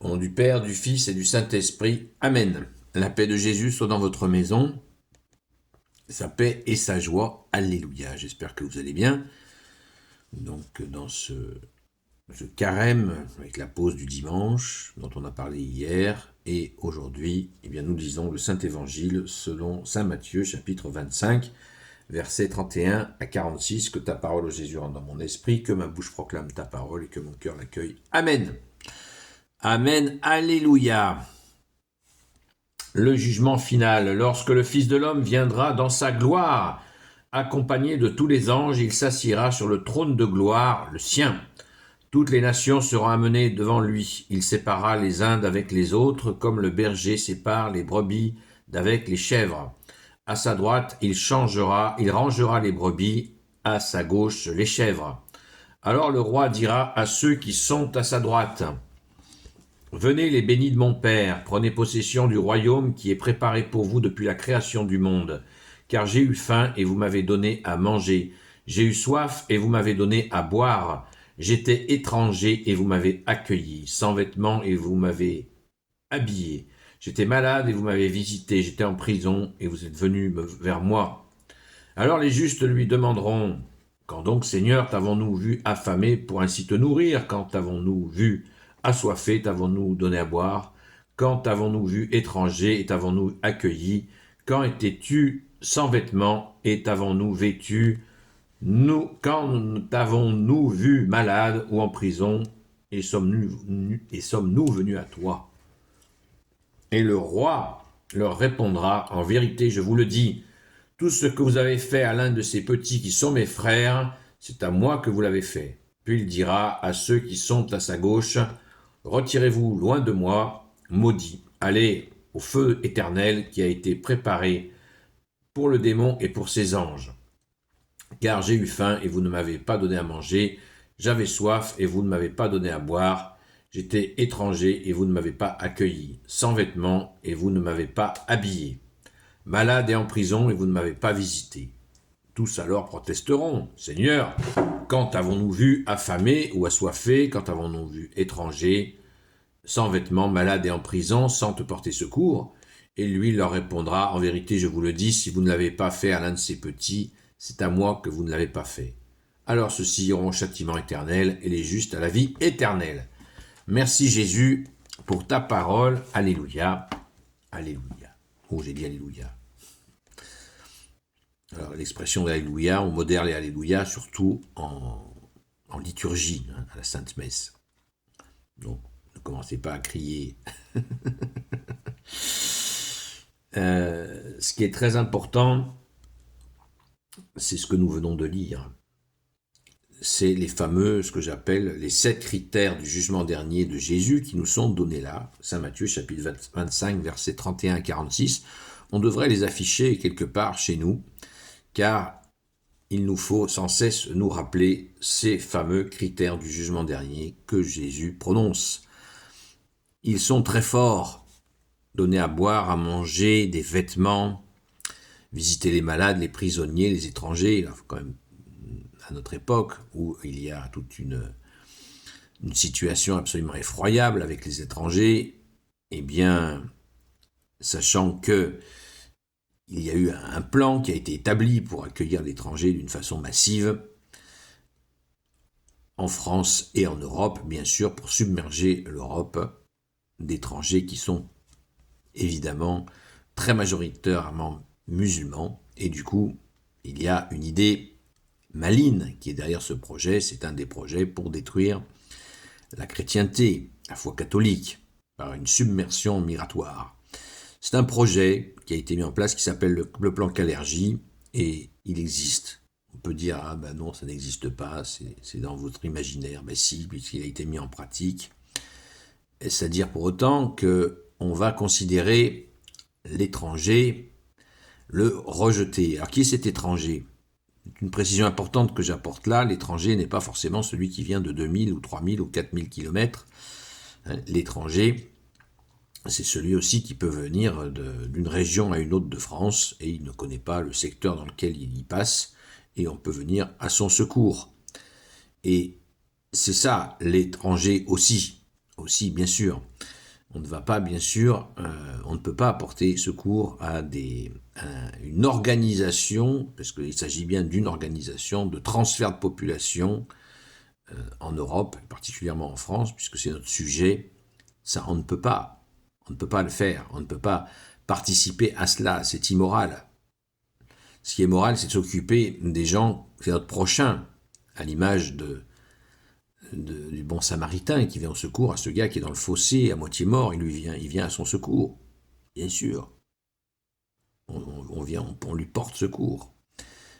Au nom du Père, du Fils et du Saint-Esprit. Amen. La paix de Jésus soit dans votre maison, sa paix et sa joie. Alléluia. J'espère que vous allez bien. Donc, dans ce carême, avec la pause du dimanche, dont on a parlé hier, et aujourd'hui, eh bien, nous lisons le Saint-Évangile selon saint Matthieu, chapitre 25, versets 31 à 46. Que ta parole, ô Jésus, rentre dans mon esprit, que ma bouche proclame ta parole et que mon cœur l'accueille. Amen. Amen. Alléluia. Le jugement final. Lorsque le Fils de l'homme viendra dans sa gloire, accompagné de tous les anges, il s'assiera sur le trône de gloire, le sien. Toutes les nations seront amenées devant lui. Il séparera les uns d'avec les autres, comme le berger sépare les brebis d'avec les chèvres. À sa droite, il rangera les brebis, à sa gauche les chèvres. Alors le roi dira à ceux qui sont à sa droite: Venez les bénis de mon Père, prenez possession du royaume qui est préparé pour vous depuis la création du monde. Car j'ai eu faim et vous m'avez donné à manger. J'ai eu soif et vous m'avez donné à boire. J'étais étranger et vous m'avez accueilli, sans vêtements et vous m'avez habillé. J'étais malade et vous m'avez visité. J'étais en prison et vous êtes venus vers moi. Alors les justes lui demanderont: Quand donc, Seigneur, t'avons-nous vu affamé pour ainsi te nourrir? Quand t'avons-nous vu assoiffé, t'avons-nous donné à boire? Quand t'avons-nous vu étranger et t'avons-nous accueilli? Quand étais-tu sans vêtements et t'avons-nous vêtu? Quand t'avons-nous vu malade ou en prison et sommes-nous venus à toi? Et le roi leur répondra: En vérité, je vous le dis, tout ce que vous avez fait à l'un de ces petits qui sont mes frères, c'est à moi que vous l'avez fait. Puis il dira à ceux qui sont à sa gauche: Retirez-vous loin de moi, maudits. Allez au feu éternel qui a été préparé pour le démon et pour ses anges. Car j'ai eu faim et vous ne m'avez pas donné à manger, j'avais soif et vous ne m'avez pas donné à boire, j'étais étranger et vous ne m'avez pas accueilli, sans vêtements et vous ne m'avez pas habillé, malade et en prison et vous ne m'avez pas visité. Tous alors protesteront: Seigneur, quand avons-nous vu affamé ou assoiffé? Quand avons-nous vu étranger, sans vêtements, malade et en prison, sans te porter secours? Et lui leur répondra: En vérité, je vous le dis, si vous ne l'avez pas fait à l'un de ces petits, c'est à moi que vous ne l'avez pas fait. Alors ceux-ci iront au châtiment éternel et les justes à la vie éternelle. Merci Jésus pour ta parole. Alléluia. Alléluia. Oh, j'ai dit Alléluia. Alors l'expression d'Alléluia, on modère les Alléluia surtout en liturgie, à la Sainte Messe. Donc ne commencez pas à crier. Ce qui est très important, c'est ce que nous venons de lire. C'est les fameux, ce que j'appelle les 7 critères du jugement dernier de Jésus qui nous sont donnés là. Saint Matthieu, chapitre 25, versets 31 à 46. On devrait les afficher quelque part chez nous, car il nous faut sans cesse nous rappeler ces fameux critères du jugement dernier que Jésus prononce. Ils sont très forts: donner à boire, à manger, des vêtements, visiter les malades, les prisonniers, les étrangers. Là, quand même, à notre époque, où il y a toute une situation absolument effroyable avec les étrangers, eh bien, sachant que il y a eu un plan qui a été établi pour accueillir l'étranger d'une façon massive, en France et en Europe, bien sûr, pour submerger l'Europe d'étrangers qui sont évidemment très majoritairement musulmans. Et du coup, il y a une idée maligne qui est derrière ce projet. C'est un des projets pour détruire la chrétienté, la foi catholique, par une submersion migratoire. C'est un projet qui a été mis en place qui s'appelle le plan Kalergi, et il existe. On peut dire: ah ben non, ça n'existe pas, c'est dans votre imaginaire. Ben si, puisqu'il a été mis en pratique. C'est-à-dire pour autant qu'on va considérer l'étranger, le rejeter. Alors qui est cet étranger? C'est une précision importante que j'apporte là: l'étranger n'est pas forcément celui qui vient de 2000 ou 3000 ou 4000 km. L'étranger, c'est celui aussi qui peut venir d'une région à une autre de France et il ne connaît pas le secteur dans lequel il y passe et on peut venir à son secours. Et c'est ça l'étranger aussi bien sûr. On ne va pas, bien sûr, on ne peut pas apporter secours à une organisation, parce qu'il s'agit bien d'une organisation de transfert de population en Europe, particulièrement en France, puisque c'est notre sujet. Ça, on ne peut pas le faire, on ne peut pas participer à cela, c'est immoral. Ce qui est moral, c'est de s'occuper des gens, c'est notre prochain, à l'image du bon samaritain qui vient au secours à ce gars qui est dans le fossé, à moitié mort, il vient à son secours, bien sûr. On lui porte secours.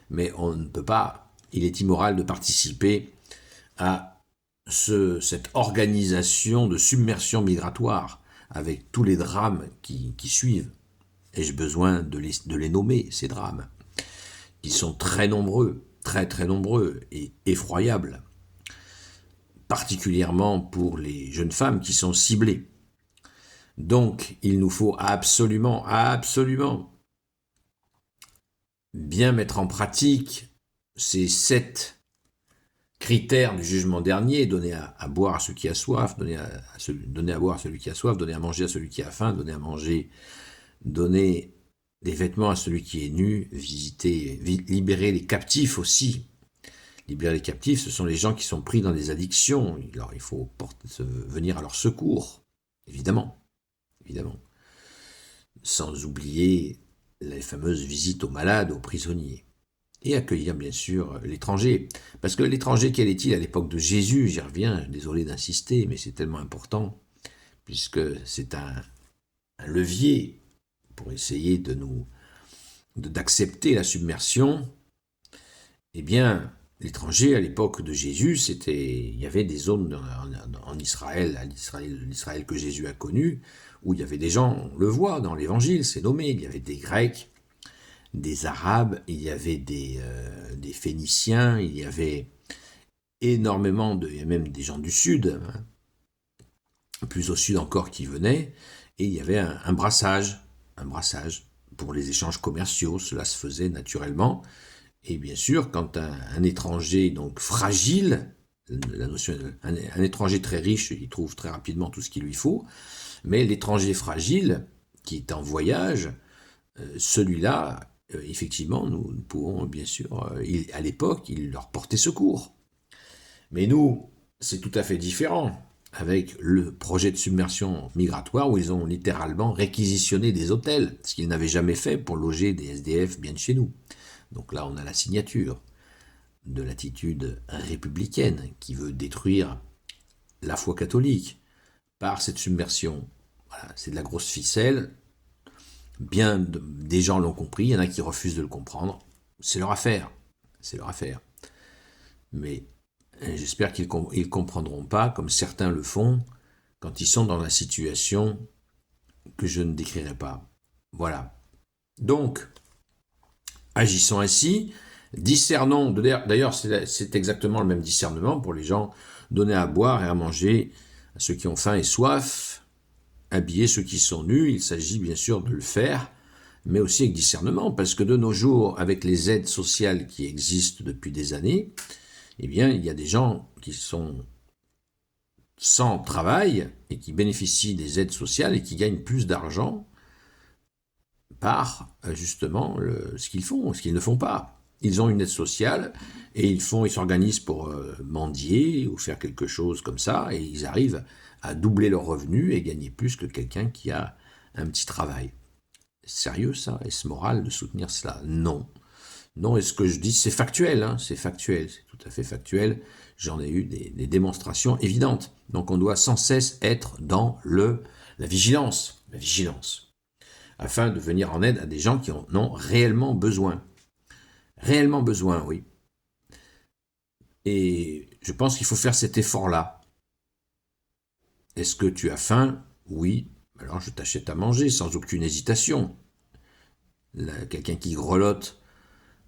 Mais on ne peut pas, il est immoral de participer à cette organisation de submersion migratoire avec tous les drames qui suivent. Ai-je besoin de les nommer, ces drames, qui sont très nombreux, très très nombreux et effroyables, particulièrement pour les jeunes femmes qui sont ciblées. Donc, il nous faut absolument, absolument bien mettre en pratique ces 7 critères du jugement dernier, donner à boire à ceux qui a soif, donner à boire à celui qui a soif, donner à manger à celui qui a faim, donner à manger, donner des vêtements à celui qui est nu, libérer les captifs aussi. Libérer les captifs, ce sont les gens qui sont pris dans des addictions. Alors il faut venir à leur secours, évidemment. Sans oublier les fameuses visites aux malades, aux prisonniers. Et accueillir bien sûr l'étranger. Parce que l'étranger, quel est-il à l'époque de Jésus? J'y reviens, désolé d'insister, mais c'est tellement important, puisque c'est un levier pour essayer d'accepter la submersion. Eh bien, l'étranger à l'époque de Jésus, il y avait des zones en Israël, l'Israël que Jésus a connu, où il y avait des gens, on le voit dans l'évangile, c'est nommé, il y avait des Grecs, des Arabes, il y avait des Phéniciens, il y avait énormément il y a même des gens du Sud, plus au Sud encore qui venaient, et il y avait un brassage pour les échanges commerciaux, cela se faisait naturellement, et bien sûr, quand un étranger donc fragile, un étranger très riche, il trouve très rapidement tout ce qu'il lui faut, mais l'étranger fragile, qui est en voyage, celui-là, effectivement, nous pouvons, bien sûr, à l'époque, il leur portait secours. Mais nous, c'est tout à fait différent, avec le projet de submersion migratoire, où ils ont littéralement réquisitionné des hôtels, ce qu'ils n'avaient jamais fait pour loger des SDF bien de chez nous. Donc là, on a la signature de l'attitude républicaine qui veut détruire la foi catholique par cette submersion. Voilà, c'est de la grosse ficelle. Des gens l'ont compris, il y en a qui refusent de le comprendre. C'est leur affaire. Mais j'espère qu'ils ne comprendront pas, comme certains le font, quand ils sont dans la situation que je ne décrirai pas. Voilà. Donc, agissons ainsi, discernons, d'ailleurs c'est exactement le même discernement pour les gens, donner à boire et à manger à ceux qui ont faim et soif, habiller ceux qui sont nus, il s'agit bien sûr de le faire, mais aussi avec discernement, parce que de nos jours, avec les aides sociales qui existent depuis des années, eh bien il y a des gens qui sont sans travail et qui bénéficient des aides sociales et qui gagnent plus d'argent par justement ce qu'ils font, ce qu'ils ne font pas. Ils ont une aide sociale et ils s'organisent pour mendier ou faire quelque chose comme ça et ils arrivent à doubler leurs revenus et gagner plus que quelqu'un qui a un petit travail. Sérieux ça? Est-ce moral de soutenir cela? Non. Non, et ce que je dis, c'est factuel, c'est tout à fait factuel. J'en ai eu des démonstrations évidentes. Donc on doit sans cesse être dans la vigilance, afin de venir en aide à des gens qui en ont réellement besoin. Réellement besoin, oui. Et je pense qu'il faut faire cet effort-là. Est-ce que tu as faim? Oui. Alors je t'achète à manger sans aucune hésitation. Quelqu'un qui grelotte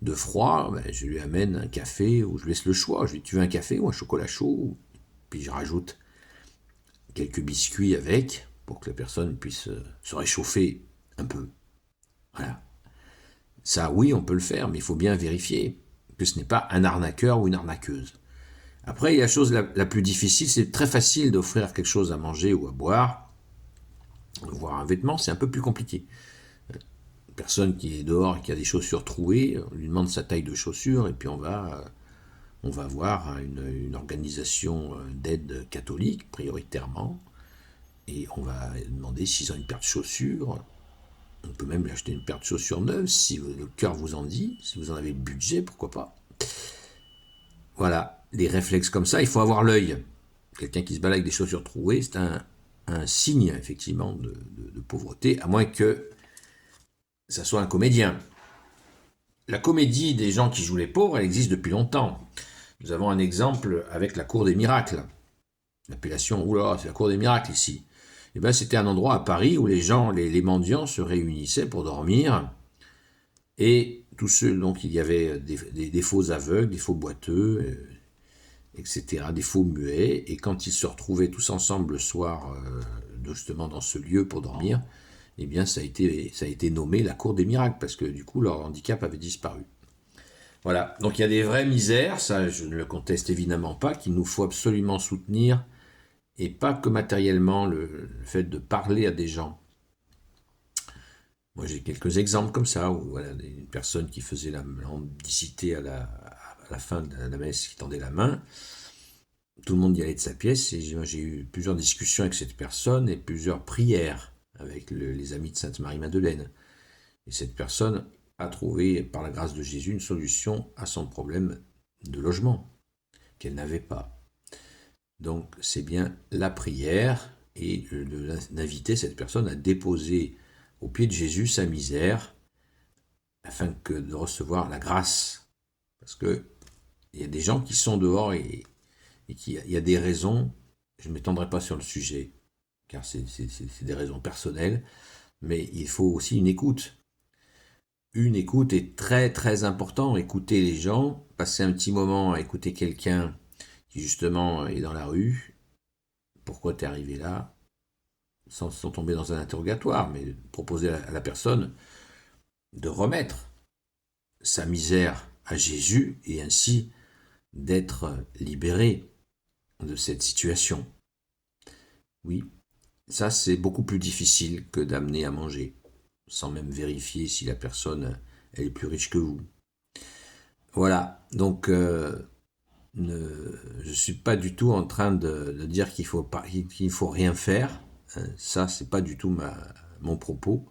de froid, je lui amène un café ou je laisse le choix. Je lui dis, tu veux un café ou un chocolat chaud? Puis je rajoute quelques biscuits avec pour que la personne puisse se réchauffer un peu. Voilà. Ça, oui, on peut le faire, mais il faut bien vérifier que ce n'est pas un arnaqueur ou une arnaqueuse. Après, il y a la chose la plus difficile, c'est très facile d'offrir quelque chose à manger ou à boire, Voir un vêtement, c'est un peu plus compliqué. Une personne qui est dehors et qui a des chaussures trouées, on lui demande sa taille de chaussures et puis on va voir une organisation d'aide catholique prioritairement et on va demander s'ils ont une paire de chaussures. On peut même lui acheter une paire de chaussures neuves si le cœur vous en dit, si vous en avez le budget, pourquoi pas. Voilà, les réflexes comme ça, il faut avoir l'œil. Quelqu'un qui se balade avec des chaussures trouées, c'est un signe effectivement de pauvreté, à moins que ça soit un comédien. La comédie des gens qui jouent les pauvres, elle existe depuis longtemps. Nous avons un exemple avec la Cour des Miracles. L'appellation, oula, c'est la Cour des Miracles ici. Eh bien, c'était un endroit à Paris où les gens, les mendiants se réunissaient pour dormir. Et tous ceux, donc il y avait des faux aveugles, des faux boiteux, etc., des faux muets. Et quand ils se retrouvaient tous ensemble le soir, justement dans ce lieu pour dormir, eh bien ça a été nommé la Cour des Miracles, parce que du coup leur handicap avait disparu. Voilà, donc il y a des vraies misères, ça je ne le conteste évidemment pas, qu'il nous faut absolument soutenir, et pas que matériellement, le fait de parler à des gens. Moi j'ai quelques exemples comme ça, où voilà, une personne qui faisait la mendicité à la fin de la messe, qui tendait la main, tout le monde y allait de sa pièce, et j'ai eu plusieurs discussions avec cette personne, et plusieurs prières avec les amis de Sainte-Marie-Madeleine. Et cette personne a trouvé, par la grâce de Jésus, une solution à son problème de logement, qu'elle n'avait pas. Donc c'est bien la prière et d'inviter cette personne à déposer au pied de Jésus sa misère, afin de recevoir la grâce. Parce qu'il y a des gens qui sont dehors et qu'il y a des raisons, je ne m'étendrai pas sur le sujet, car c'est des raisons personnelles, mais il faut aussi une écoute. Une écoute est très très important. Écouter les gens, passer un petit moment à écouter quelqu'un qui justement est dans la rue. Pourquoi t'es arrivé là? Sans tomber dans un interrogatoire, mais proposer à la personne de remettre sa misère à Jésus et ainsi d'être libéré de cette situation. Oui, ça c'est beaucoup plus difficile que d'amener à manger, sans même vérifier si la personne elle est plus riche que vous. Voilà, donc je ne suis pas du tout en train de dire qu'il faut rien faire. Ça, c'est pas du tout mon propos.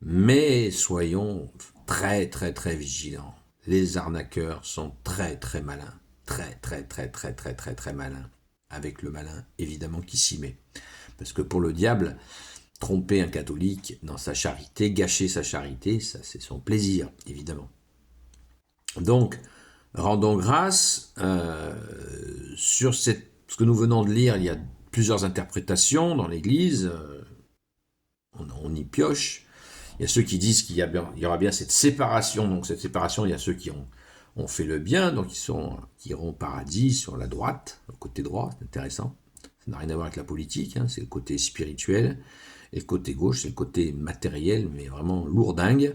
Mais soyons très très très vigilants. Les arnaqueurs sont très très malins. Très très très très très très très malins. Avec le malin, évidemment, qui s'y met. Parce que pour le diable, tromper un catholique dans sa charité, gâcher sa charité, ça c'est son plaisir, évidemment. Donc, rendons grâce sur ce que nous venons de lire. Il y a plusieurs interprétations dans l'Église. On y pioche. Il y a ceux qui disent qu'il y aura bien cette séparation. Donc cette séparation, il y a ceux qui ont fait le bien, donc qui iront au paradis sur la droite, le côté droit, c'est intéressant. Ça n'a rien à voir avec la politique, c'est le côté spirituel. Et le côté gauche, c'est le côté matériel, mais vraiment lourdingue,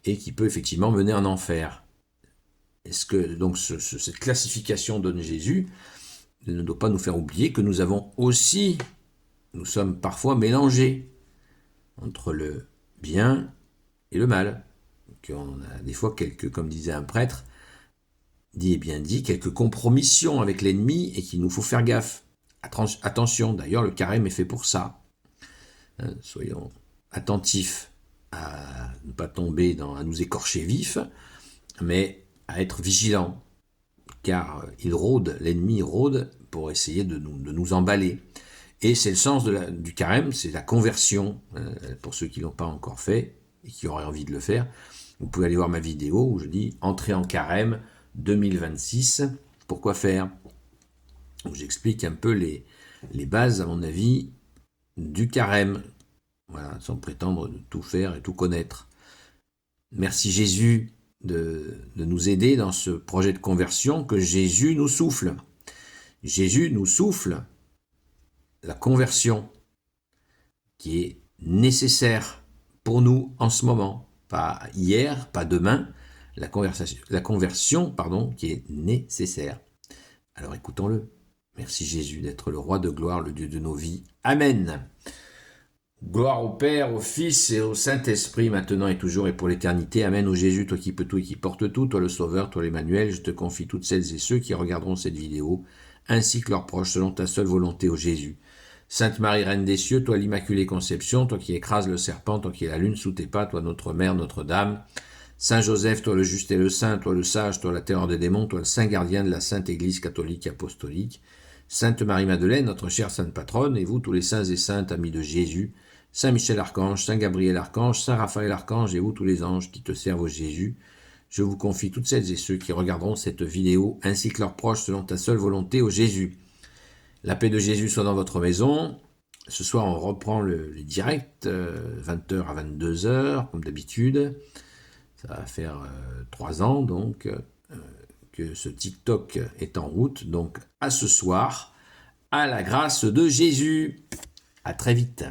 et qui peut effectivement mener en enfer. Est-ce que donc cette classification donne Jésus ne doit pas nous faire oublier que nous sommes parfois mélangés entre le bien et le mal. Qu'on a des fois comme disait un prêtre, dit et bien dit, quelques compromissions avec l'ennemi et qu'il nous faut faire gaffe. Attention, d'ailleurs le carême est fait pour ça. Soyons attentifs à ne pas tomber à nous écorcher vifs, mais à être vigilants, car l'ennemi rôde pour essayer de nous emballer. Et c'est le sens du carême, c'est la conversion. Pour ceux qui ne l'ont pas encore fait et qui auraient envie de le faire, vous pouvez aller voir ma vidéo où je dis « Entrée en carême 2026, pourquoi faire ?» où j'explique un peu les bases, à mon avis, du carême, voilà, sans prétendre de tout faire et tout connaître. Merci Jésus de nous aider dans ce projet de conversion que Jésus nous souffle. Jésus nous souffle la conversion qui est nécessaire pour nous en ce moment, pas hier, pas demain, la conversion, qui est nécessaire. Alors écoutons-le. Merci Jésus d'être le roi de gloire, le Dieu de nos vies. Amen. Gloire au Père, au Fils et au Saint-Esprit, maintenant et toujours et pour l'éternité. Amen. Ô Jésus, toi qui peux tout et qui porte tout, toi le Sauveur, toi l'Emmanuel, je te confie toutes celles et ceux qui regarderont cette vidéo, ainsi que leurs proches, selon ta seule volonté, ô Jésus. Sainte Marie, Reine des cieux, toi l'Immaculée Conception, toi qui écrases le serpent, toi qui es la lune sous tes pas, toi notre Mère, Notre-Dame. Saint Joseph, toi le juste et le saint, toi le sage, toi la terreur des démons, toi le saint gardien de la Sainte Église catholique et apostolique. Sainte Marie-Madeleine, notre chère sainte patronne, et vous tous les saints et saintes amis de Jésus, Saint Michel Archange, Saint Gabriel Archange, Saint Raphaël Archange, et vous tous les anges qui te servent au Jésus, je vous confie toutes celles et ceux qui regarderont cette vidéo, ainsi que leurs proches, selon ta seule volonté, au Jésus. La paix de Jésus soit dans votre maison. Ce soir, on reprend les directs, 20h à 22h, comme d'habitude. Ça va faire 3 ans, donc, que ce TikTok est en route. Donc, à ce soir, à la grâce de Jésus. À très vite.